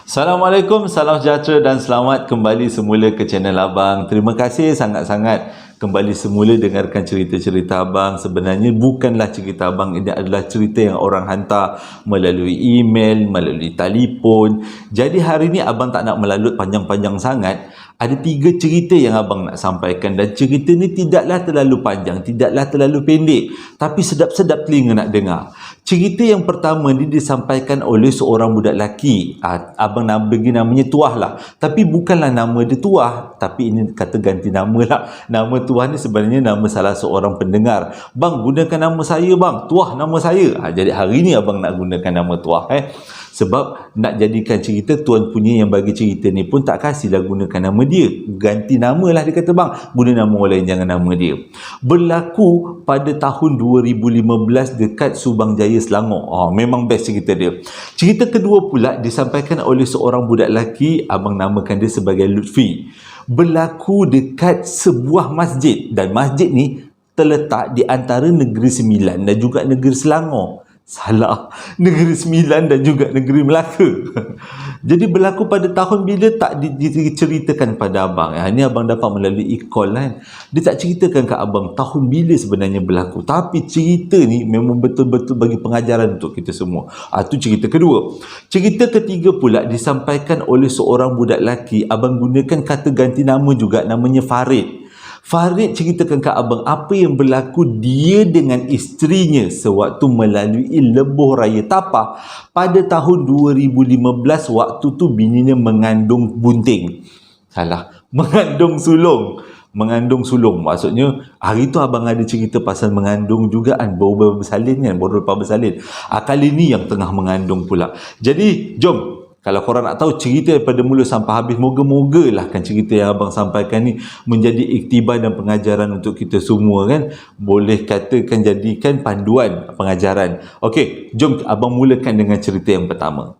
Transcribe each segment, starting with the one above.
Assalamualaikum, salam sejahtera dan selamat kembali semula ke channel Abang. Terima kasih sangat-sangat kembali semula dengarkan cerita-cerita Abang. Sebenarnya bukanlah cerita Abang, ini adalah cerita yang orang hantar melalui email, melalui telefon. Jadi hari ini Abang tak nak melalut panjang-panjang sangat. Ada 3 cerita yang Abang nak sampaikan dan cerita ni tidaklah terlalu panjang, tidaklah terlalu pendek, tapi sedap-sedap telinga nak dengar. Cerita yang pertama ni disampaikan oleh seorang budak lelaki. Abang nak bagi namanya Tuah lah. Tapi bukanlah nama dia Tuah, tapi ini kata ganti nama lah. Nama Tuah ni sebenarnya nama salah seorang pendengar. Bang, gunakan nama saya bang. Tuah nama saya. Jadi hari ni abang nak gunakan nama Tuah. Sebab nak jadikan cerita tuan punya yang bagi cerita ni pun tak kasihlah gunakan nama dia. Ganti nama lah dia kata bang. Guna nama orang lain, jangan nama dia. Berlaku pada tahun 2015 dekat Subang Jaya, Selangor. Memang best cerita dia. Cerita kedua pula disampaikan oleh seorang budak lelaki, abang namakan dia sebagai Lutfi. Berlaku dekat sebuah masjid dan masjid ni terletak di antara Negeri Sembilan dan juga Negeri Selangor. Salah, Negeri Sembilan dan juga Negeri Melaka. Jadi berlaku pada tahun bila tak diceritakan pada abang. Ini abang dapat melalui e-call kan. Dia tak ceritakan ke abang tahun bila sebenarnya berlaku. Tapi cerita ni memang betul-betul bagi pengajaran untuk kita semua. Itu cerita kedua. Cerita ketiga pula disampaikan oleh seorang budak lelaki. Abang gunakan kata ganti nama juga, namanya Farid. Farid ceritakan ke abang apa yang berlaku dia dengan isterinya sewaktu melalui lebuh raya Tapah pada tahun 2015. Waktu tu bininya mengandung bunting. Salah, mengandung sulung. Mengandung sulung, maksudnya hari tu abang ada cerita pasal mengandung juga kan, baru bersalin kan, baru lepas bersalin. Kali ni yang tengah mengandung pula. Jadi jom, kalau korang nak tahu cerita daripada mula sampai habis, moga-moga lah kan cerita yang abang sampaikan ni menjadi iktibar dan pengajaran untuk kita semua kan. Boleh katakan jadikan panduan pengajaran. Okey, jom abang mulakan dengan cerita yang pertama.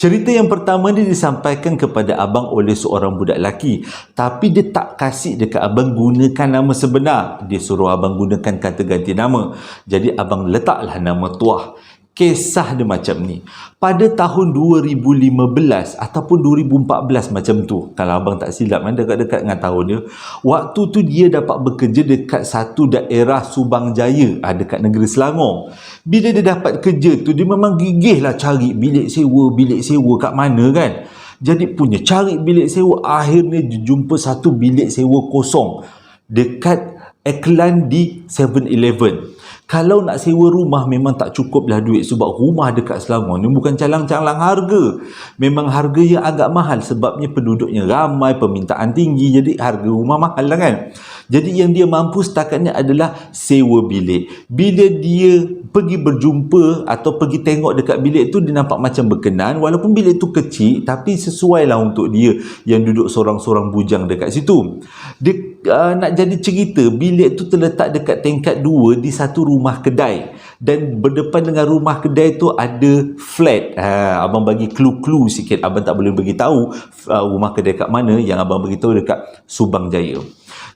Cerita yang pertama ni disampaikan kepada abang oleh seorang budak lelaki. Tapi dia tak kasih dekat abang gunakan nama sebenar. Dia suruh abang gunakan kata ganti nama. Jadi abang letaklah nama Tuah. Kisah dia macam ni. Pada tahun 2015 ataupun 2014 macam tu, kalau abang tak silap, dekat-dekat dengan tahun dia, waktu tu dia dapat bekerja dekat satu daerah Subang Jaya, dekat negeri Selangor. Bila dia dapat kerja tu, dia memang gigih lah cari bilik sewa kat mana kan. Jadi punya cari bilik sewa, akhirnya jumpa satu bilik sewa kosong dekat iklan di 7-Eleven. Kalau nak sewa rumah memang tak cukup lah duit, sebab rumah dekat Selangor ni bukan calang-calang harga. Memang harga yang agak mahal sebabnya penduduknya ramai, permintaan tinggi, jadi harga rumah mahal lah kan. Jadi yang dia mampu setakatnya adalah sewa bilik. Bila dia pergi berjumpa atau pergi tengok dekat bilik tu, dia nampak macam berkenan, walaupun bilik tu kecil tapi sesuai lah untuk dia yang duduk sorang-sorang bujang dekat situ. Dia nak jadi cerita, bilik tu terletak dekat tingkat 2 di satu rumah kedai, dan berdepan dengan rumah kedai tu ada flat. Abang bagi clue sikit, abang tak boleh bagi tahu rumah kedai kat mana, yang abang bagi tahu dekat Subang Jaya.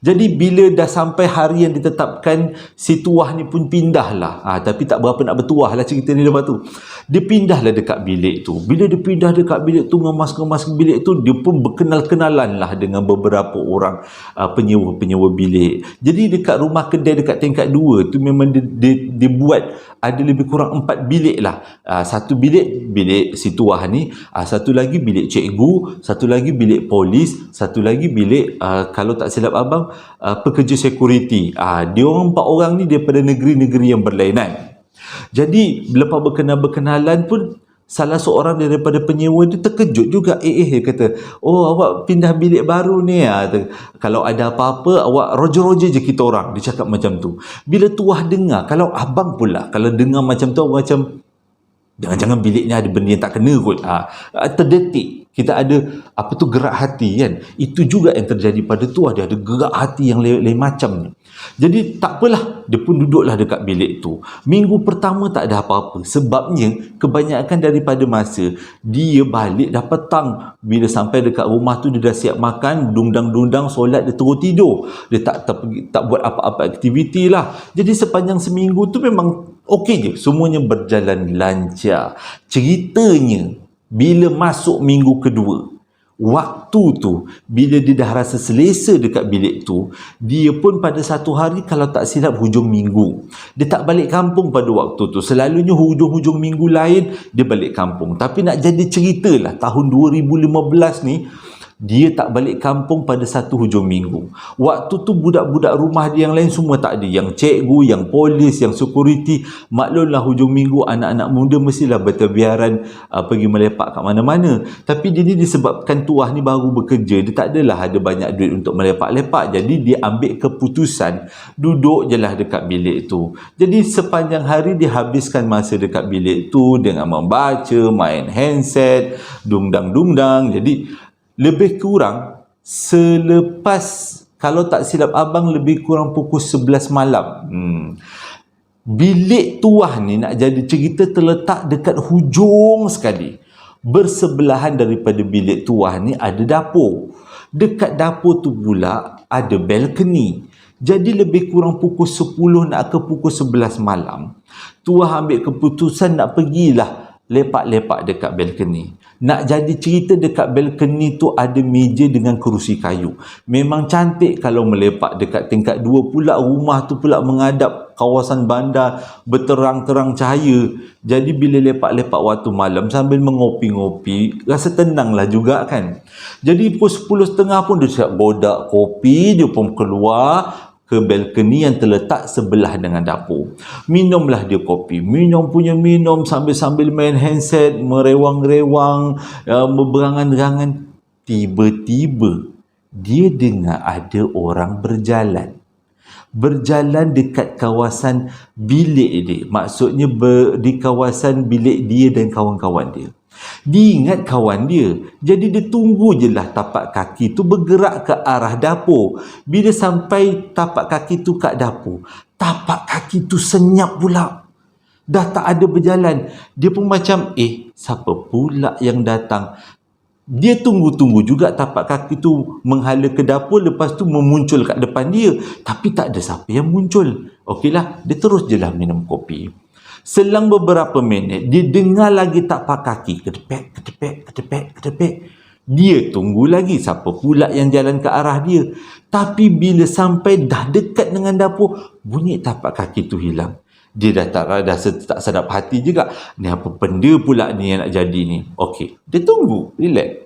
Jadi bila dah sampai hari yang ditetapkan, si Tuah ni pun pindah lah. Tapi tak berapa nak bertuah lah cerita ni lepas tu. Dia pindah lah dekat bilik tu. Bila dia pindah dekat bilik tu, ngemas-ngemas bilik tu, dia pun berkenal-kenalan lah dengan beberapa orang penyewa-penyewa bilik. Jadi dekat rumah kedai dekat tingkat 2 tu memang dia buat ada lebih kurang 4 bilik lah. Satu bilik si Tuah ni, satu lagi bilik cikgu, satu lagi bilik polis, satu lagi bilik kalau tak silap abang, pekerja security. Dia orang 4 orang ni daripada negeri-negeri yang berlainan. Jadi lepas berkenalan pun, salah seorang daripada penyewa dia terkejut juga. Dia kata, awak pindah bilik baru ni. Kalau ada apa-apa awak roger-roger je kita orang. Dia cakap macam tu. Bila Tuah dengar, kalau abang pula kalau dengar macam tu, macam jangan-jangan bilik ni ada benda yang tak kena kot. Terdetik kita ada gerak hati kan. Itu juga yang terjadi pada Tuah. Dia ada gerak hati yang lain macam ni. Jadi tak apalah, dia pun duduklah dekat bilik tu. Minggu pertama tak ada apa-apa, sebabnya kebanyakan daripada masa dia balik dah petang. Bila sampai dekat rumah tu, dia dah siap makan, dundang-dundang solat, dia terus tidur. Dia tak buat apa-apa aktiviti lah. Jadi sepanjang seminggu tu memang Okey je, semuanya berjalan lancar. Ceritanya, bila masuk minggu kedua, waktu tu, bila dia dah rasa selesa dekat bilik tu, dia pun pada satu hari, kalau tak silap hujung minggu, dia tak balik kampung pada waktu tu. Selalunya hujung-hujung minggu lain, dia balik kampung. Tapi nak jadi cerita lah, tahun 2015 ni, dia tak balik kampung pada satu hujung minggu. Waktu tu budak-budak rumah dia yang lain semua tak ada. Yang cikgu, yang polis, yang security. Maklumlah hujung minggu anak-anak muda mestilah berterbiaran pergi melepak kat mana-mana. Tapi dia ni disebabkan tuah ni baru bekerja, dia tak adalah ada banyak duit untuk melepak-lepak. Jadi dia ambil keputusan duduk je lah dekat bilik tu. Jadi sepanjang hari dia habiskan masa dekat bilik tu dengan membaca, main handset, dungdang-dungdang. Jadi lebih kurang selepas, kalau tak silap abang, lebih kurang pukul 11 malam. Bilik tuah ni, nak jadi cerita, terletak dekat hujung sekali. Bersebelahan daripada bilik tuah ni ada dapur. Dekat dapur tu pula ada balkoni. Jadi lebih kurang pukul 10 nak ke pukul 11 malam, tuah ambil keputusan nak pergilah lepak-lepak dekat balkoni. Nak jadi cerita, dekat balkoni tu ada meja dengan kerusi kayu. Memang cantik kalau melepak dekat tingkat 2 pula. Rumah tu pula menghadap kawasan bandar, berterang-terang cahaya. Jadi bila lepak-lepak waktu malam sambil mengopi-ngopi, rasa tenang lah juga kan. Jadi pukul 10.30 pun dia siap godak kopi, dia pun keluar ke balkoni yang terletak sebelah dengan dapur. Minumlah dia kopi. Minum punya minum sambil-sambil main handset, merewang-rewang, berberangan-berangan. Tiba-tiba dia dengar ada orang berjalan. Berjalan dekat kawasan bilik dia. Maksudnya di kawasan bilik dia dan kawan-kawan dia. Dia ingat kawan dia. Jadi dia tunggu je lah tapak kaki tu bergerak ke arah dapur. Bila sampai tapak kaki tu kat dapur, tapak kaki tu senyap pula. Dah tak ada berjalan. Dia pun macam, siapa pula yang datang? Dia tunggu-tunggu juga tapak kaki tu menghala ke dapur, lepas tu memuncul kat depan dia. Tapi tak ada siapa yang muncul. Okeylah, dia terus je lah minum kopi. Selang beberapa minit, dia dengar lagi tapak kaki kedepek, kedepek, kedepek, kedepek. Dia tunggu lagi siapa pula yang jalan ke arah dia. Tapi bila sampai dah dekat dengan dapur, bunyi tapak kaki tu hilang. Dia dah tak sedap hati juga. Ni apa benda pula ni yang nak jadi ni? Okey, dia tunggu, relax.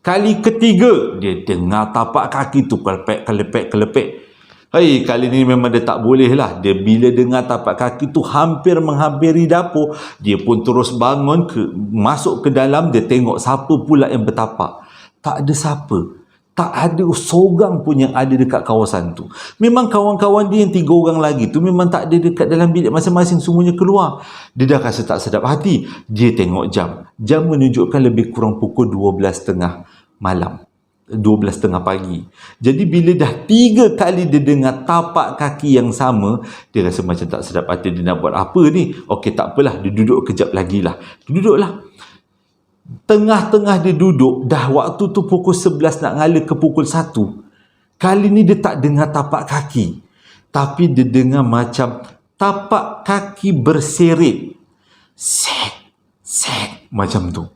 Kali ketiga, dia dengar tapak kaki tu kelepek, kelepek, kelepek. Kali ni memang dia tak boleh lah. Dia bila dengar tapak kaki tu hampir menghampiri dapur, dia pun terus bangun, masuk ke dalam. Dia tengok siapa pula yang bertapak. Tak ada siapa. Tak ada seorang pun yang ada dekat kawasan tu. Memang kawan-kawan dia yang 3 orang lagi tu memang tak ada dekat dalam bilik masing-masing, semuanya keluar. Dia dah rasa tak sedap hati. Dia tengok jam. Jam menunjukkan lebih kurang pukul 12.30 malam. 12.30 pagi. Jadi bila dah 3 kali dia dengar tapak kaki yang sama, dia rasa macam tak sedap hati. Dia nak buat apa ni? Okey, tak apalah, dia duduk kejap lagi lah. Duduklah. Tengah-tengah dia duduk, dah waktu tu pukul 11 nak ngala ke pukul 1. Kali ni dia tak dengar tapak kaki, tapi dia dengar macam tapak kaki berseret. Set, set, macam tu.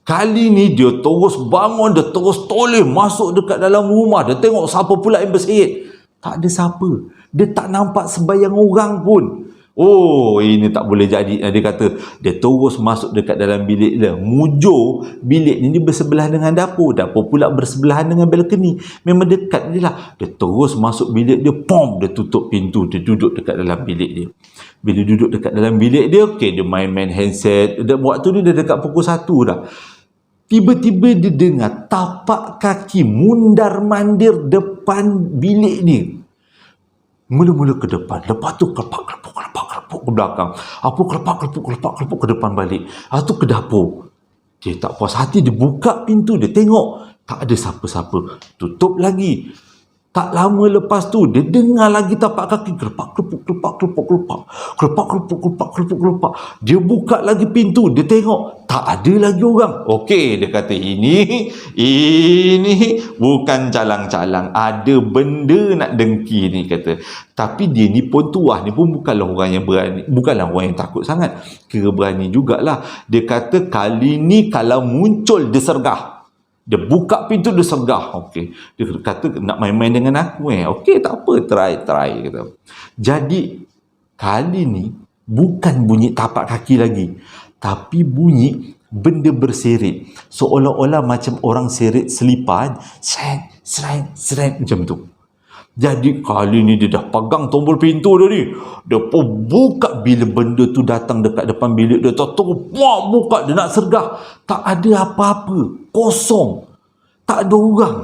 Kali ni dia terus bangun, dia terus toleh masuk dekat dalam rumah. Dia tengok siapa pula yang bersihit. Tak ada siapa. Dia tak nampak sebayang orang pun. Ini tak boleh jadi. Dia kata, dia terus masuk dekat dalam bilik dia. Mujur bilik ni dia bersebelah dengan dapur. Dapur pula bersebelahan dengan balkoni. Memang dekat dia lah. Dia terus masuk bilik dia. Pom! Dia tutup pintu. Dia duduk dekat dalam bilik dia. Bila duduk dekat dalam bilik dia, dia main-main handset. Waktu ni dia dekat pukul 1 dah. Tiba-tiba dia dengar tapak kaki mundar-mandir depan bilik ni. Mula-mula ke depan, lepas tu kelepak-kelepuk ke belakang. Apa kelepak-kelepuk ke depan balik. Tu ke dapur. Dia tak puas hati, dia buka pintu, dia tengok tak ada siapa-siapa. Tutup lagi. Tak lama lepas tu dia dengar lagi tapak kaki kelepak kelepuk kelepak kelepuk kelepak kelepak kelepuk kelepak kelepuk kelepak. Dia buka lagi pintu, dia tengok tak ada lagi orang. Okey, dia kata ini bukan calang-calang, ada benda nak dengki ni, kata. Tapi dia ni pun tuah ni pun bukanlah orang yang berani, bukanlah orang yang takut sangat, kira berani jugalah. Dia kata kali ni kalau muncul dia sergah. Dia buka pintu, dia sergah. Okey. Dia kata nak main-main dengan aku. Okey, tak apa. Try. Kata. Jadi, kali ni bukan bunyi tapak kaki lagi. Tapi bunyi benda berserit. Seolah-olah macam orang seret selipar. Seret, macam tu. Jadi kali ni dia dah pegang tombol pintu dia ni. Dia pun buka. Bila benda tu datang dekat depan bilik dia, terus buka, dia nak sergah. Tak ada apa-apa. Kosong. Tak ada orang.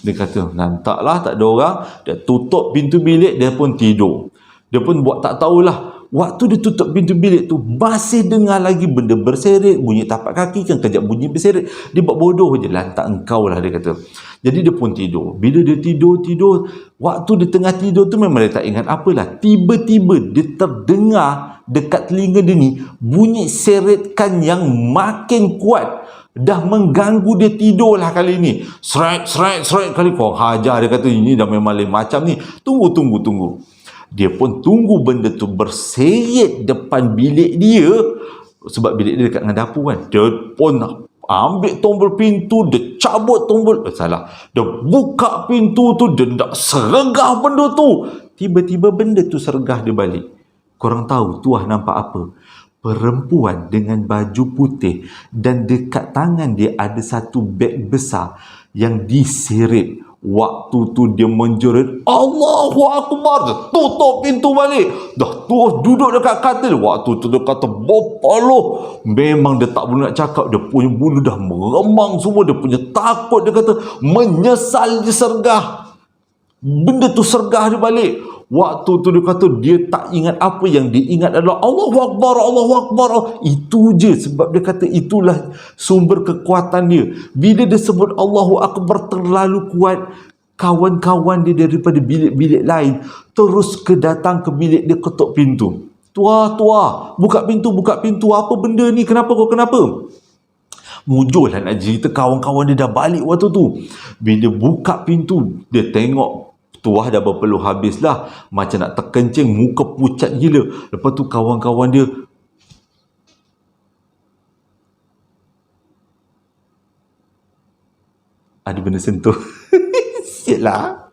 Dia kata, nantaklah tak ada orang. Dia tutup pintu bilik, dia pun tidur. Dia pun buat tak tahulah. Waktu dia tutup pintu bilik tu, masih dengar lagi benda berseret, bunyi tapak kaki kan, kejap bunyi berseret. Dia buat bodoh je, lantak engkau lah, dia kata. Jadi dia pun tidur. Bila dia tidur, waktu dia tengah tidur tu memang dia tak ingat apalah. Tiba-tiba dia terdengar dekat telinga dia ni bunyi seretkan yang makin kuat. Dah mengganggu dia tidur lah kali ni. Seret kali. Kau hajar, dia kata, ini dah memang lain macam ni. Tunggu. Dia pun tunggu benda tu berseret depan bilik dia. Sebab bilik dia dekat dengan dapur kan. Dia pun ambil tombol pintu, dia cabut tombol. Dia buka pintu tu, dia nak sergah benda tu. Tiba-tiba benda tu sergah dia balik. Korang tahu tuah nampak apa? Perempuan dengan baju putih dan dekat tangan dia ada satu beg besar yang diseret. Waktu tu dia menjerit, Allahu Akbar. Dia tutup pintu balik. Dah terus duduk dekat katil. Waktu tu dia kata, Bopaloh. Memang dia tak boleh nak cakap. Dia punya bulu dah meremang semua. Dia punya takut. Dia kata, menyesal dia sergah. Benda tu sergah dia balik. Waktu tu dia kata dia tak ingat apa, yang dia ingat adalah Allahu Akbar, Allahu Akbar. Itu je, sebab dia kata itulah sumber kekuatan dia. Bila dia sebut Allahu Akbar terlalu kuat, kawan-kawan dia daripada bilik-bilik lain terus datang ke bilik dia, ketuk pintu. Tuah, buka pintu, apa benda ni, kenapa? Mujur lah nak cerita, kawan-kawan dia dah balik waktu tu. Bila buka pintu, dia tengok tuah dah berpeluh habis lah. Macam nak terkencing, muka pucat gila. Lepas tu kawan-kawan dia, ada benda sentuh. Sial lah.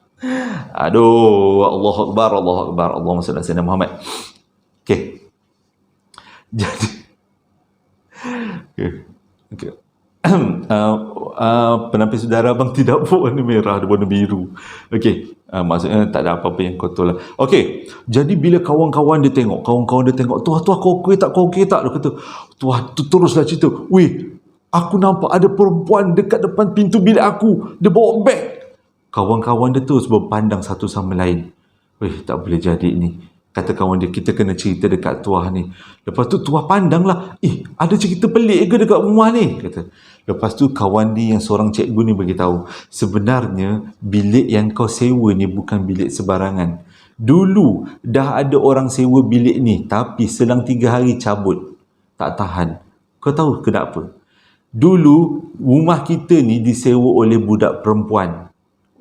Aduh, Allahu Akbar. Allahumma salli ala sayyidina Muhammad. Okey. Jadi okey. Penampil saudara abang tidak warna merah, ada warna biru. Okey, maksudnya tak ada apa-apa yang kotor lah. Okey, jadi bila kawan-kawan dia tengok, tuah kau okey tak? Dia kata, tuah tu teruslah cerita, weh, aku nampak ada perempuan dekat depan pintu bilik aku, dia bawa beg. Kawan-kawan dia terus berpandang satu sama lain. Weh, tak boleh jadi ni. Kata kawan dia, kita kena cerita dekat tuah ni. Lepas tu tuah pandanglah, ada cerita pelik ke dekat rumah ni? Kata. Lepas tu kawan ni yang seorang cikgu ni beritahu, sebenarnya bilik yang kau sewa ni bukan bilik sebarangan. Dulu dah ada orang sewa bilik ni, tapi selang 3 hari cabut. Tak tahan. Kau tahu kenapa? Dulu rumah kita ni disewa oleh budak perempuan.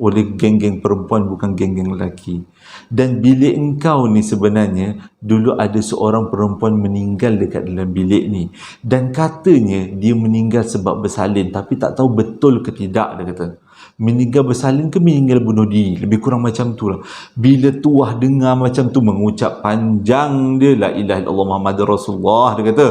Oleh geng-geng perempuan, bukan geng-geng lelaki. Dan bilik engkau ni sebenarnya dulu ada seorang perempuan meninggal dekat dalam bilik ni, dan katanya dia meninggal sebab bersalin, tapi tak tahu betul ke tidak. Dia kata meninggal bersalin ke meninggal bunuh diri, lebih kurang macam tu lah. Bila tuah dengar macam tu, mengucap panjang dia la ilaha illallah Muhammadur Rasulullah, dia kata,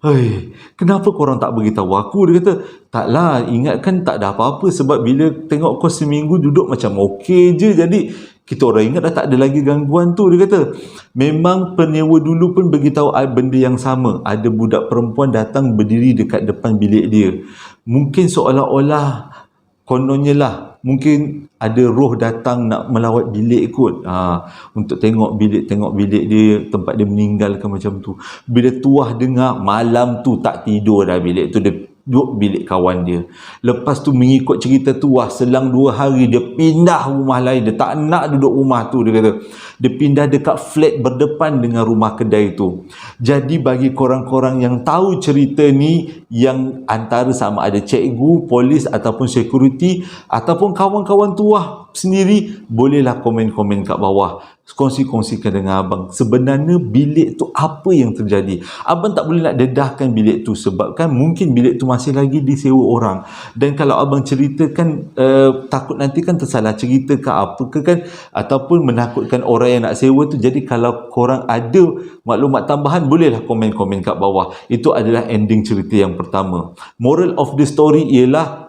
hei, kenapa korang tak beritahu aku? Dia kata, taklah, ingatkan tak ada apa-apa, sebab bila tengok kau seminggu duduk macam okey je, jadi kita orang ingat dah tak ada lagi gangguan tu. Dia kata, memang penyewa dulu pun beritahu benda yang sama. Ada budak perempuan datang berdiri dekat depan bilik dia. Mungkin seolah-olah, kononnya lah, mungkin ada roh datang nak melawat bilik kot. Untuk tengok bilik dia, tempat dia meninggal ke macam tu. Bila tuah dengar, malam tu tak tidur dah bilik tu. Dia duduk bilik kawan dia. Lepas tu mengikut cerita tu, wah, selang 2 hari dia pindah rumah lain. Dia tak nak duduk rumah tu, dia kata. Dia pindah dekat flat berdepan dengan rumah kedai tu. Jadi bagi korang-korang yang tahu cerita ni, yang antara sama ada cikgu, polis ataupun security ataupun kawan-kawan tuah sendiri, bolehlah komen-komen kat bawah, kongsi-kongsikan dengan abang sebenarnya bilik tu apa yang terjadi. Abang tak boleh nak dedahkan bilik tu sebab kan mungkin bilik tu masih lagi disewa orang, dan kalau abang ceritakan takut nanti kan tersalah cerita ke apa ke kan, ataupun menakutkan orang yang nak sewa tu. Jadi kalau korang ada maklumat tambahan, bolehlah komen-komen kat bawah. Itu adalah ending cerita yang pertama. Moral of the story ialah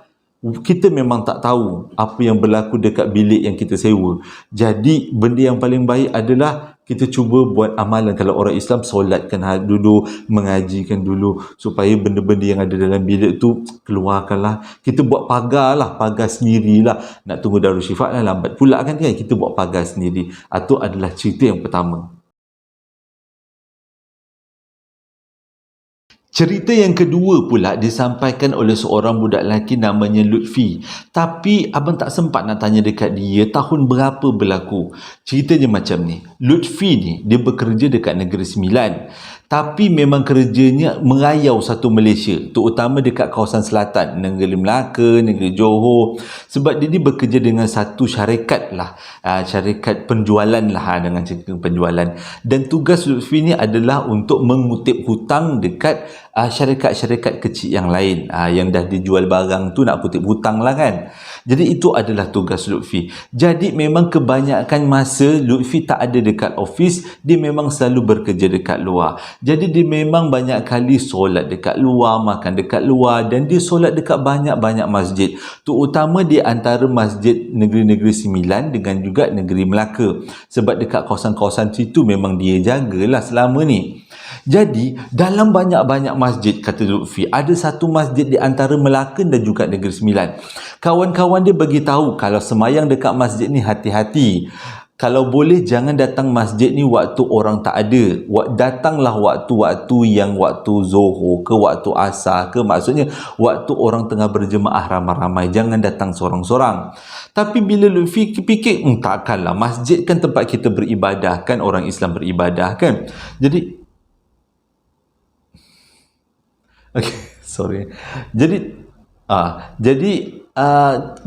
kita memang tak tahu apa yang berlaku dekat bilik yang kita sewa. Jadi benda yang paling baik adalah kita cuba buat amalan. Kalau orang Islam, solatkan dulu, mengajikan dulu, supaya benda-benda yang ada dalam bilik tu keluarkanlah. Kita buat pagar lah, pagar sendirilah. Nak tunggu Darussyifat lah, lambat pula kan, kita buat pagar sendiri. Itu adalah cerita yang pertama. Cerita yang kedua pula disampaikan oleh seorang budak lelaki namanya Lutfi. Tapi abang tak sempat nak tanya dekat dia tahun berapa berlaku. Ceritanya macam ni. Lutfi ni dia bekerja dekat Negeri Sembilan. Tapi memang kerjanya merayau satu Malaysia, terutama dekat kawasan selatan, Negeri Melaka, Negeri Johor. Sebab dia ni bekerja dengan satu syarikat lah, syarikat penjualan lah, dengan cerita penjualan. Dan tugas Lutfi ni adalah untuk mengutip hutang dekat syarikat-syarikat kecil yang lain, yang dah dijual barang tu nak kutip hutang lah kan. Jadi itu adalah tugas Lutfi. Jadi memang kebanyakan masa Lutfi tak ada dekat office, dia memang selalu bekerja dekat luar. Jadi dia memang banyak kali solat dekat luar, makan dekat luar, dan dia solat dekat banyak-banyak masjid. Terutama di antara masjid Negeri-Negeri Sembilan dengan juga Negeri Melaka. Sebab dekat kawasan-kawasan situ memang dia jagalah selama ni. Jadi dalam banyak-banyak masjid, kata Lutfi, ada satu masjid di antara Melaka dan juga Negeri Sembilan. Kawan-kawan dia bagi tahu kalau semayang dekat masjid ni hati-hati. Kalau boleh jangan datang masjid ni waktu orang tak ada. Datanglah waktu-waktu yang waktu Zuhur ke waktu Asar ke, maksudnya waktu orang tengah berjemaah ramai-ramai. Jangan datang seorang-seorang. Tapi bila Lutfi fikir, takkanlah, masjid kan tempat kita beribadah kan, orang Islam beribadah kan. Jadi sorry. Jadi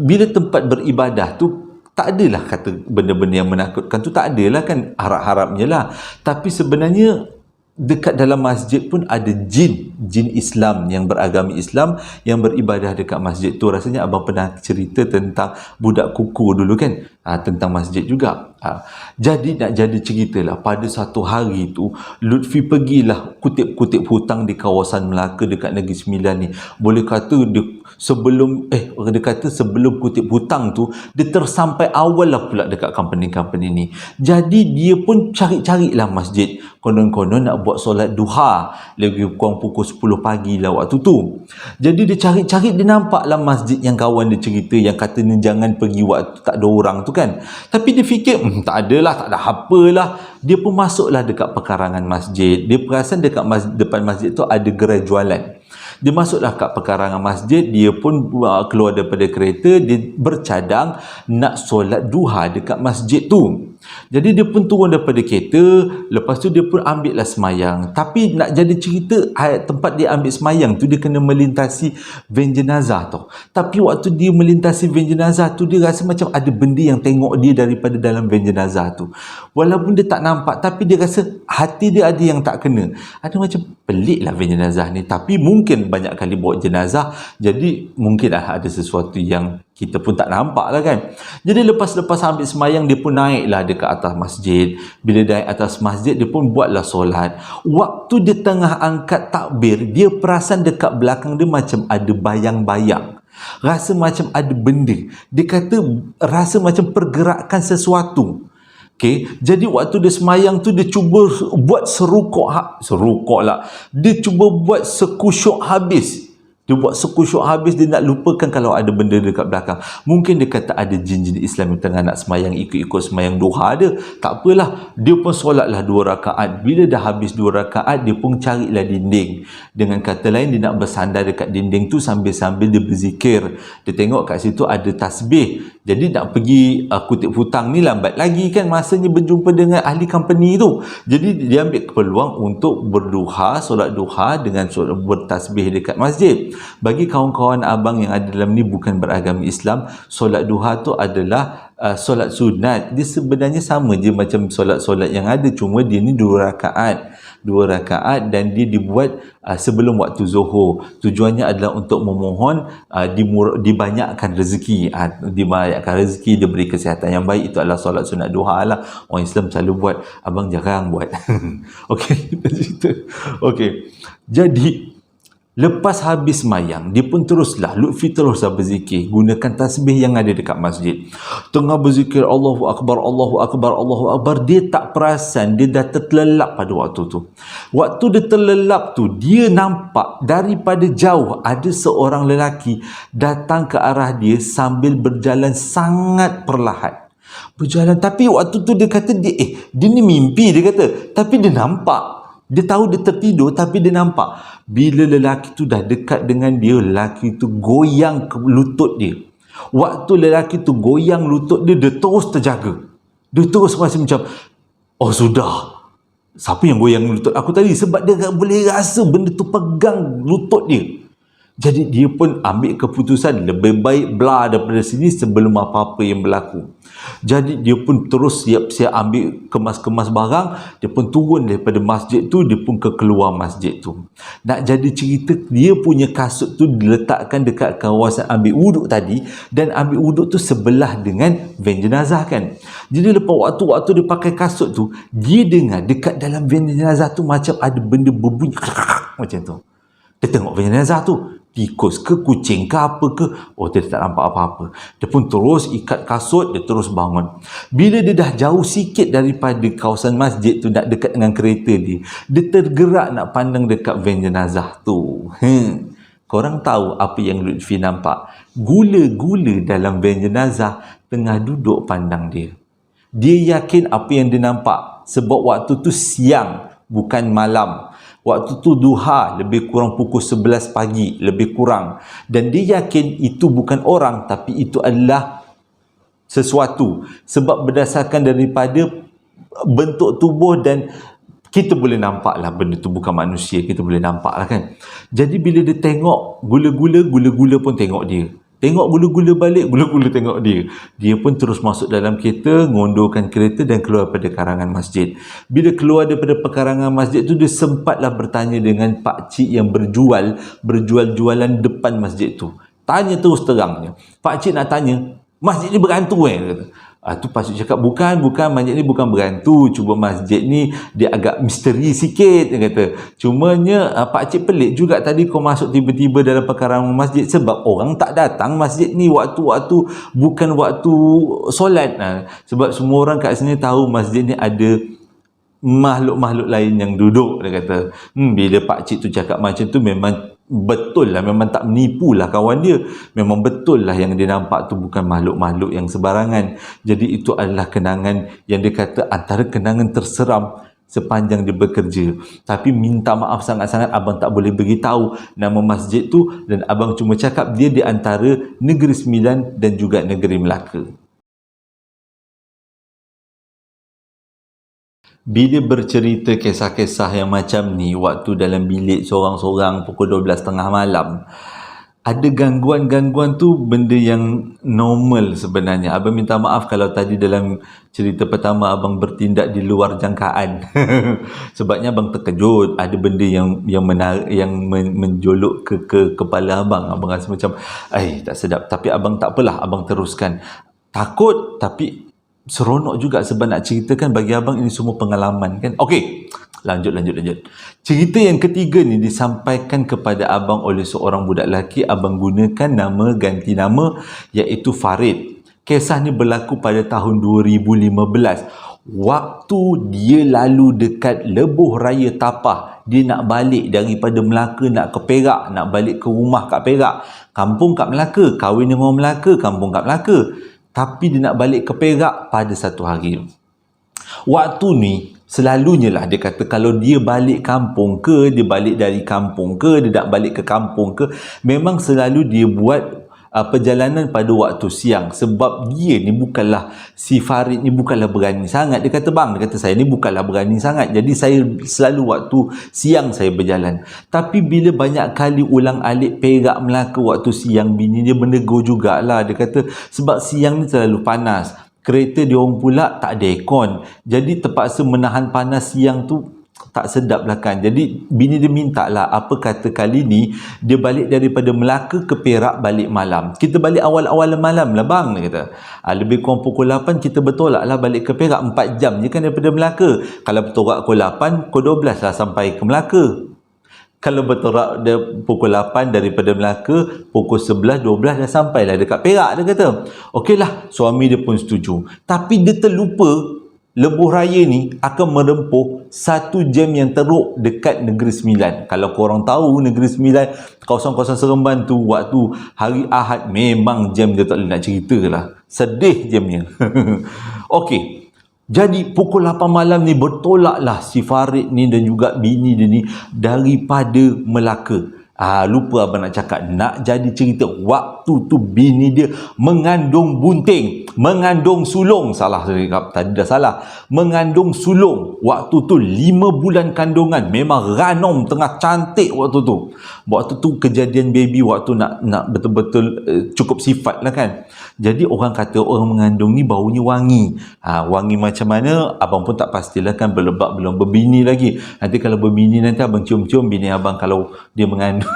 bila tempat beribadah tu tak adalah kata benda-benda yang menakutkan tu, tak adalah kan, harap-harapnya lah. Tapi sebenarnya dekat dalam masjid pun ada jin Islam yang beragama Islam yang beribadah dekat masjid tu. Rasanya abang pernah cerita tentang budak kuku dulu kan, tentang masjid juga. Jadi nak jadi ceritalah, pada satu hari tu Lutfi pergilah kutip-kutip hutang di kawasan Melaka dekat Negeri Sembilan ni. Boleh kata dia sebelum dia kata sebelum kutip hutang tu, dia tersampai awal lah pula dekat company-company ni. Jadi dia pun cari-carilah masjid. Konon-konon nak buat solat duha, lebih kurang pukul 10 pagi lah waktu tu. Jadi dia cari-cari, dia nampaklah masjid yang kawan dia cerita, yang katanya jangan pergi waktu tak ada orang tu kan. Tapi dia fikir tak adalah, tak ada apalah. Dia pun masuklah dekat pekarangan masjid. Dia perasan dekat depan masjid tu ada gerai jualan. Dia masuklah kat pekarangan masjid, dia pun keluar daripada kereta, dia bercadang nak solat duha dekat masjid tu. Jadi dia pun turun daripada kereta, lepas tu dia pun ambillah semayang. Tapi nak jadi cerita, tempat dia ambil semayang tu dia kena melintasi van jenazah tau. Tapi waktu dia melintasi van jenazah tu, dia rasa macam ada benda yang tengok dia daripada dalam van jenazah tu. Walaupun dia tak nampak, tapi dia rasa hati dia ada yang tak kena. Ada macam pelik lah van jenazah ni. Tapi mungkin banyak kali bawa jenazah, jadi mungkinlah ada sesuatu yang kita pun tak nampak lah kan. Jadi lepas ambil semayang, dia pun naiklah dekat atas masjid. Bila naik atas masjid, dia pun buatlah solat. Waktu dia tengah angkat takbir, dia perasan dekat belakang dia macam ada bayang-bayang. Rasa macam ada benda. Dia kata rasa macam pergerakan sesuatu. Okay. Jadi waktu dia semayang tu, dia cuba buat serukuk lah. Dia cuba buat sekusyuk habis. Dia buat sekusyuk habis, dia nak lupakan kalau ada benda dekat belakang. Mungkin dia kata ada jin-jin Islam yang tengah nak semayang, ikut-ikut semayang duha dia. Tak apalah, dia pun solatlah 2 rakaat. Bila dah habis 2 rakaat, dia pun carilah dinding. Dengan kata lain, dia nak bersandar dekat dinding tu sambil-sambil dia berzikir. Dia tengok kat situ ada tasbih. Jadi nak pergi kutip hutang ni lambat lagi kan, masanya berjumpa dengan ahli company tu. Jadi dia ambil peluang untuk berduha, solat duha dengan solat bertasbih dekat masjid. Bagi kawan-kawan abang yang ada dalam ni bukan beragama Islam, solat duha tu adalah solat sunat. Dia sebenarnya sama je macam solat-solat yang ada, cuma dia ni 2 rakaat. 2 rakaat dan dia dibuat sebelum waktu zuhur. Tujuannya adalah untuk memohon dibanyakkan rezeki, dibanyakkan rezeki, diberi kesihatan yang baik. Itu adalah solat sunat duha lah. Orang Islam selalu buat, abang jarang buat. Okey, kita cerita. Okey. Jadi lepas habis mayang, dia pun teruslah, Lutfi teruslah berzikir, gunakan tasbih yang ada dekat masjid. Tengah berzikir, Allahu Akbar, Allahu Akbar, Allahu Akbar, dia tak perasan, dia dah terlelap pada waktu tu. Waktu dia terlelap tu, dia nampak daripada jauh ada seorang lelaki datang ke arah dia sambil berjalan sangat perlahan. Berjalan, tapi waktu tu dia kata, dia ni mimpi, dia kata. Tapi dia nampak. Dia tahu dia tertidur, tapi dia nampak. Bila lelaki tu dah dekat dengan dia, lelaki tu goyang ke lutut dia. Waktu lelaki tu goyang lutut dia, dia terus terjaga. Dia terus rasa macam, oh sudah, siapa yang goyang lutut aku tadi? Sebab dia tak boleh rasa benda tu pegang lutut dia. Jadi dia pun ambil keputusan, lebih baik belah daripada sini sebelum apa-apa yang berlaku. Jadi dia pun terus siap-siap ambil kemas-kemas barang. Dia pun turun daripada masjid tu, dia pun ke keluar masjid tu. Nak jadi cerita, dia punya kasut tu diletakkan dekat kawasan ambil wuduk tadi, dan ambil wuduk tu sebelah dengan van jenazah kan. Jadi lepas waktu dia pakai kasut tu, dia dengar dekat dalam van jenazah tu macam ada benda berbunyi macam tu. Dia tengok van jenazah tu, tikus ke kucing ke apa ke, oh dia tak nampak apa-apa. Dia pun terus ikat kasut, dia terus bangun. Bila dia dah jauh sikit daripada kawasan masjid tu, nak dekat dengan kereta dia tergerak nak pandang dekat van jenazah tu. Korang tahu apa yang Lutfi nampak? Gula-gula dalam van jenazah tengah duduk pandang dia. Dia yakin apa yang dia nampak, sebab waktu tu siang bukan malam. Waktu tu duha, lebih kurang pukul 11 pagi, lebih kurang. Dan dia yakin itu bukan orang, tapi itu adalah sesuatu. Sebab berdasarkan daripada bentuk tubuh, dan kita boleh nampak lah benda tu bukan manusia, kita boleh nampak lah kan. Jadi bila dia tengok gula-gula, gula-gula pun tengok dia. Tengok gula-gula balik, gula-gula tengok dia. Dia pun terus masuk dalam kereta, ngondorkan kereta dan keluar daripada karangan masjid. Bila keluar daripada pekarangan masjid tu, dia sempatlah bertanya dengan pakcik yang berjual-jualan depan masjid tu. Tanya terus terangnya. Pakcik nak tanya, masjid ni berhantu dia kata. Tu pakcik cakap, bukan, masjid ni bukan berhantu, cuma masjid ni dia agak misteri sikit, dia kata. Cumanya pakcik pelik juga tadi kau masuk tiba-tiba dalam pekarangan masjid, sebab orang tak datang masjid ni waktu-waktu bukan waktu solat. Sebab semua orang kat sini tahu masjid ni ada makhluk-makhluk lain yang duduk, dia kata. Bila pakcik tu cakap macam tu, memang betul lah, memang tak menipu lah kawan dia. Memang betul lah yang dia nampak tu bukan makhluk-makhluk yang sebarangan. Jadi itu adalah kenangan yang dia kata antara kenangan terseram sepanjang dia bekerja. Tapi minta maaf sangat-sangat, abang tak boleh beritahu nama masjid tu, dan abang cuma cakap dia di antara Negeri Sembilan dan juga Negeri Melaka. Bila bercerita kisah-kisah yang macam ni waktu dalam bilik seorang-seorang pukul 12.30 malam, ada gangguan-gangguan tu benda yang normal sebenarnya. Abang minta maaf kalau tadi dalam cerita pertama abang bertindak di luar jangkaan. Sebabnya abang terkejut, ada benda yang menarik, yang menjolok ke kepala abang. Abang rasa macam tak sedap. Tapi abang tak apalah, abang teruskan. Takut tapi seronok juga sebab nak ceritakan bagi abang ini semua pengalaman kan. Okey, lanjut. Cerita yang ketiga ni disampaikan kepada abang oleh seorang budak lelaki. Abang gunakan ganti nama iaitu Farid. Kisah ni berlaku pada tahun 2015. Waktu dia lalu dekat lebuh raya Tapah. Dia nak balik daripada Melaka nak ke Perak, nak balik ke rumah kat Perak. Kampung kat Melaka, kahwin dengan orang Melaka, kampung kat Melaka. Tapi dia nak balik ke Perak pada satu hari. Waktu ni selalunya lah dia kata kalau dia balik kampung ke, dia balik dari kampung ke, dia nak balik ke kampung ke, memang selalu dia buat perjalanan pada waktu siang. Sebab dia ni bukanlah, si Farid ni bukanlah berani sangat. Dia kata bang, dia kata saya ni bukanlah berani sangat, jadi saya selalu waktu siang saya berjalan. Tapi bila banyak kali ulang alik Perak Melaka waktu siang, bini dia menegur jugalah. Dia kata sebab siang ni terlalu panas, kereta dia orang pula tak ada aircon, jadi terpaksa menahan panas siang tu tak sedap lah kan. Jadi bini dia minta lah, apa kata kali ni dia balik daripada Melaka ke Perak balik malam. Kita balik awal-awal malam lah bang, dia kata. Lebih kurang pukul 8 kita bertolak lah balik ke Perak, 4 jam je kan daripada Melaka. Kalau bertolak pukul 8, pukul 12 lah sampai ke Melaka. Kalau bertolak pukul 8 daripada Melaka, pukul 11, 12 dah sampai lah dekat Perak, dia kata. Okeylah, suami dia pun setuju. Tapi dia terlupa lebuh raya ni akan menempuh 1 jam yang teruk dekat Negeri Sembilan. Kalau korang tahu Negeri Sembilan, kawasan-kawasan Seremban tu, waktu hari Ahad, memang jam dia tak boleh nak cerita lah. Sedih jamnya. Okey. Jadi pukul 8 malam ni bertolaklah si Farid ni dan juga bini dia ni daripada Melaka. Lupa abang nak cakap, nak jadi cerita, waktu tu bini dia mengandung bunting, mengandung sulung. Salah tadi dah salah. Mengandung sulung. Waktu tu 5 bulan kandungan. Memang ranom tengah cantik waktu tu. Waktu tu kejadian baby, waktu nak betul-betul cukup sifat lah kan. Jadi orang kata orang mengandung ni baunya wangi. Wangi macam mana abang pun tak pastilah kan, belum berbini lagi. Nanti kalau berbini nanti abang cium-cium bini abang kalau dia mengandung.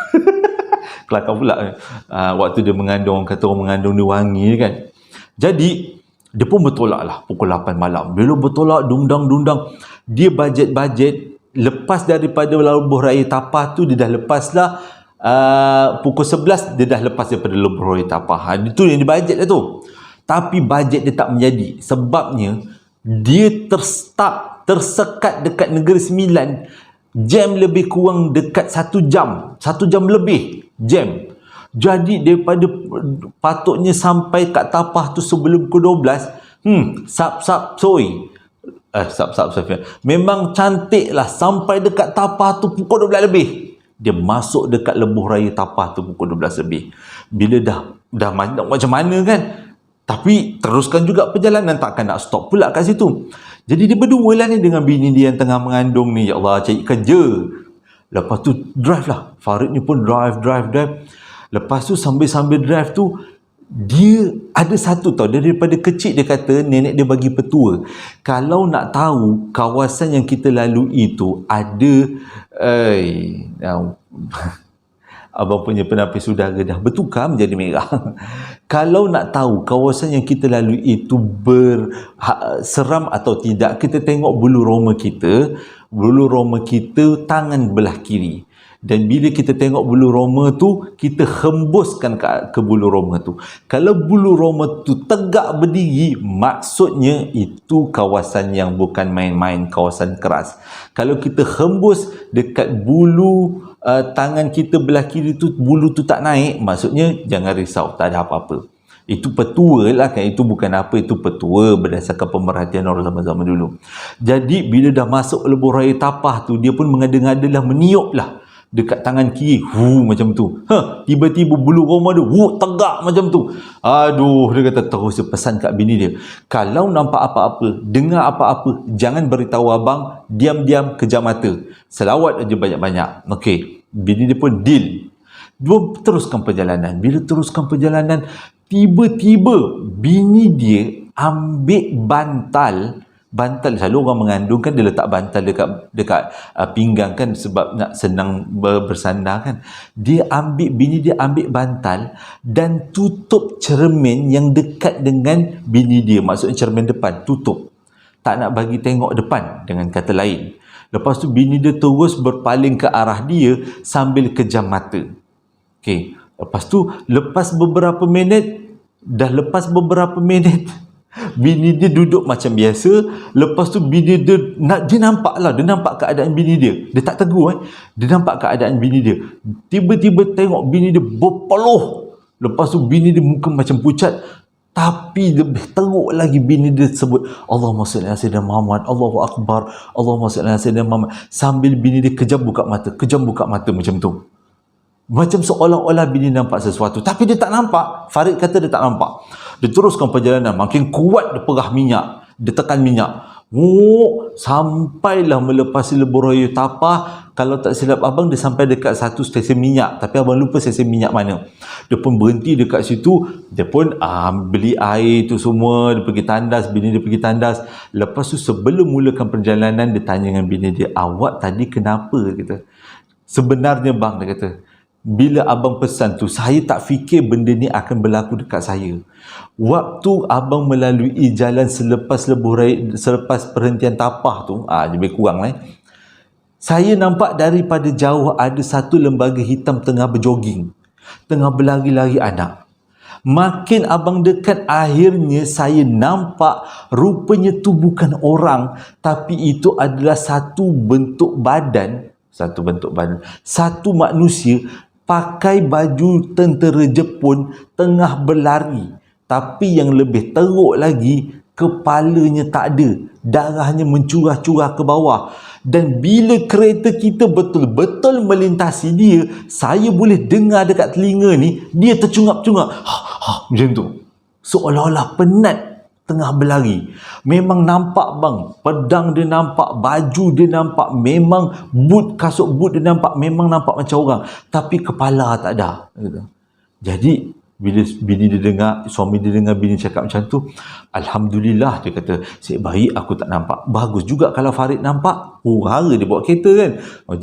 Kelakar pula waktu dia mengandung, kata orang mengandung dia wangi kan. Jadi dia pun bertolak lah pukul 8 malam. Bila bertolak dundang dia bajet lepas daripada lebuh raya Tapah tu, dia dah lepas lah pukul 11 dia dah lepas daripada lebuh raya Tapah. Itu yang dia bajet lah tu. Tapi bajet dia tak menjadi, sebabnya dia tersekat dekat Negeri Sembilan. Jam lebih kurang dekat 1 jam lebih jam. Jadi daripada patutnya sampai kat Tapah tu sebelum pukul 12, sap-sap soy. Memang cantik lah sampai dekat Tapah tu pukul 12 lebih. Dia masuk dekat lebuh raya Tapah tu pukul 12 lebih. Bila dah macam mana kan, tapi teruskan juga perjalanan, takkan nak stop pula kat situ. Jadi dia berdua lah ni dengan bini dia yang tengah mengandung ni. Ya Allah, cari kerja. Lepas tu drive lah. Farid ni pun drive. Lepas tu sambil drive tu, dia ada satu tau, daripada kecil dia kata nenek dia bagi petua. Kalau nak tahu kawasan yang kita lalui itu ada abang punya penapis udara dah bertukar menjadi merah. Kalau nak tahu kawasan yang kita lalui itu seram atau tidak, kita tengok bulu roma kita tangan belah kiri. Dan bila kita tengok bulu roma tu, kita hembuskan ke bulu roma tu. Kalau bulu roma tu tegak berdiri, maksudnya itu kawasan yang bukan main-main, kawasan keras. Kalau kita hembus dekat bulu tangan kita belah kiri tu, bulu tu tak naik, maksudnya jangan risau, tak ada apa-apa. Itu petua lah kan, itu bukan apa, itu petua berdasarkan pemerhatian orang zaman-zaman dulu. Jadi bila dah masuk lebuh raya Tapah tu, dia pun mengada-ngada lah, meniup lah dekat tangan kiri, macam tu. Tiba-tiba bulu roma dia, tegak macam tu. Aduh, dia kata terus dia pesan kat bini dia, kalau nampak apa-apa, dengar apa-apa, jangan beritahu abang, diam-diam kejam mata. Selawat aja banyak-banyak. Okey, bini dia pun deal. Dia teruskan perjalanan. Bila teruskan perjalanan, tiba-tiba bini dia ambil bantal. Selalu orang mengandung kan dia letak bantal dekat pinggang kan, sebab nak senang bersandar kan. Bini dia ambil bantal dan tutup cermin yang dekat dengan bini dia, maksudnya cermin depan tutup, tak nak bagi tengok depan, dengan kata lain. Lepas tu bini dia terus berpaling ke arah dia sambil kejam mata. Okey, lepas tu lepas beberapa minit Dah lepas beberapa minit, bini dia duduk macam biasa. Lepas tu bini dia nampak lah, dia nampak keadaan bini dia. Dia tak tegur dia nampak keadaan bini dia. Tiba-tiba tengok bini dia berpeluh. Lepas tu bini dia muka macam pucat. Tapi lebih teruk lagi bini dia sebut Allahumma salli ala sayyidina Muhammad, Allahu Akbar, Allahumma salli ala sayyidina Muhammad, sambil bini dia kejam buka mata macam tu. Macam seolah-olah bini nampak sesuatu, tapi dia tak nampak. Farid kata dia tak nampak. Dia teruskan perjalanan, makin kuat dia perah minyak, dia tekan minyak. Sampailah melepasi lebuh raya Tapah. Kalau tak silap abang, dia sampai dekat satu stesen minyak, tapi abang lupa stesen minyak mana. Dia pun berhenti dekat situ. Dia pun beli air tu semua. Dia pergi tandas, bini dia pergi tandas. Lepas tu sebelum mulakan perjalanan, dia tanya dengan bini dia, awak tadi kenapa? Dia kata, sebenarnya bang, dia kata, bila abang pesan tu, saya tak fikir benda ni akan berlaku dekat saya. Waktu abang melalui jalan selepas lebuh raya, selepas perhentian Tapah tu, lebih kurang saya nampak daripada jauh ada satu lembaga hitam tengah berjoging, tengah berlari-lari anak. Makin abang dekat, akhirnya saya nampak rupanya tu bukan orang, tapi itu adalah satu bentuk badan, satu manusia pakai baju tentera Jepun tengah berlari. Tapi yang lebih teruk lagi, kepalanya tak ada, darahnya mencurah-curah ke bawah. Dan bila kereta kita betul-betul melintasi dia, saya boleh dengar dekat telinga ni, dia tercungap-cungap macam tu, seolah-olah penat tengah berlari. Memang nampak bang, pedang dia nampak, baju dia nampak, memang kasut boot dia nampak, memang nampak macam orang, tapi kepala tak ada. Jadi bila bini dia dengar, suami dia dengar bini cakap macam tu, alhamdulillah, dia kata, "Sik baik aku tak nampak. Bagus juga kalau Farid nampak. Hara dia bawa kereta kan."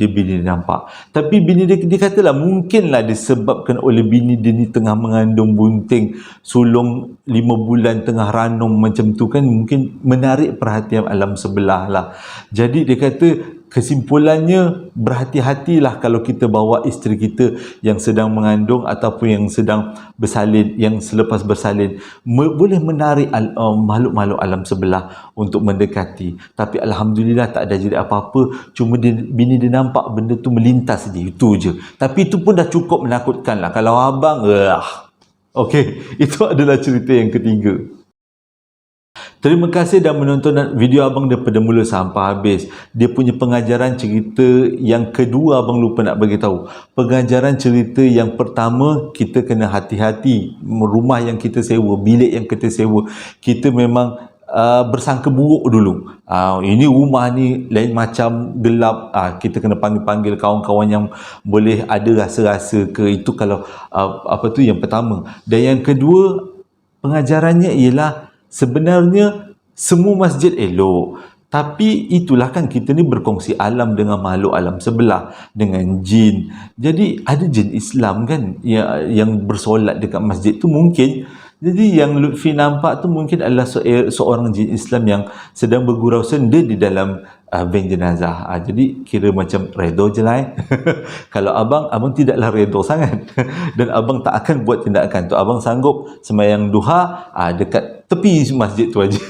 Dia bini dia nampak. Tapi bini dia katalah mungkinlah disebabkan oleh bini dia ni tengah mengandung bunting sulung 5 bulan, tengah ranum macam tu kan, mungkin menarik perhatian alam sebelah lah. Jadi dia kata kesimpulannya, berhati-hatilah kalau kita bawa isteri kita yang sedang mengandung ataupun yang sedang bersalin, yang selepas bersalin, boleh menarik makhluk-makhluk alam sebelah untuk mendekati. Tapi alhamdulillah tak ada jadi apa-apa, cuma bini dia nampak benda tu melintas dia, itu je. Tapi itu pun dah cukup menakutkan lah. Kalau abang, okey, itu adalah cerita yang ketiga. Terima kasih dah menonton video abang daripada mula sampai habis. Dia punya pengajaran cerita yang kedua abang lupa nak bagi tahu. Pengajaran cerita yang pertama, kita kena hati-hati. Rumah yang kita sewa, bilik yang kita sewa, kita memang bersangka buruk dulu. Ini rumah ni lain macam, gelap. Kita kena panggil-panggil kawan-kawan yang boleh ada rasa-rasa ke. Itu kalau yang pertama. Dan yang kedua, pengajarannya ialah sebenarnya semua masjid elok, tapi itulah kan kita ni berkongsi alam dengan makhluk alam sebelah, dengan jin. Jadi ada jin Islam kan yang bersolat dekat masjid tu mungkin. Jadi yang Lutfi nampak tu mungkin adalah seorang jin Islam yang sedang bergurau senda di dalam van jenazah. Jadi kira macam redha je lah. Kalau abang tidaklah redha sangat. Dan abang tak akan buat tindakan tu. Abang sanggup sembahyang duha dekat tepi masjid tu aja.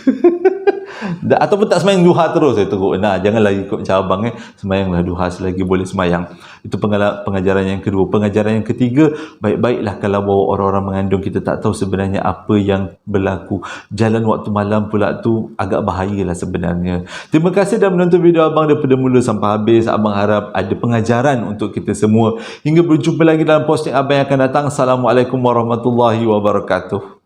Ataupun tak sembahyang duha terus, saya teruk. Janganlah ikut macam abang sembahyanglah duha selagi boleh sembahyang. Itu pengajaran yang kedua. Pengajaran yang ketiga, baik-baiklah kalau bawa orang-orang mengandung, kita tak tahu sebenarnya apa yang berlaku. Jalan waktu malam pula tu agak bahayalah sebenarnya. Terima kasih dah menonton video abang daripada mula sampai habis. Abang harap ada pengajaran untuk kita semua. Hingga berjumpa lagi dalam posting abang yang akan datang. Assalamualaikum warahmatullahi wabarakatuh.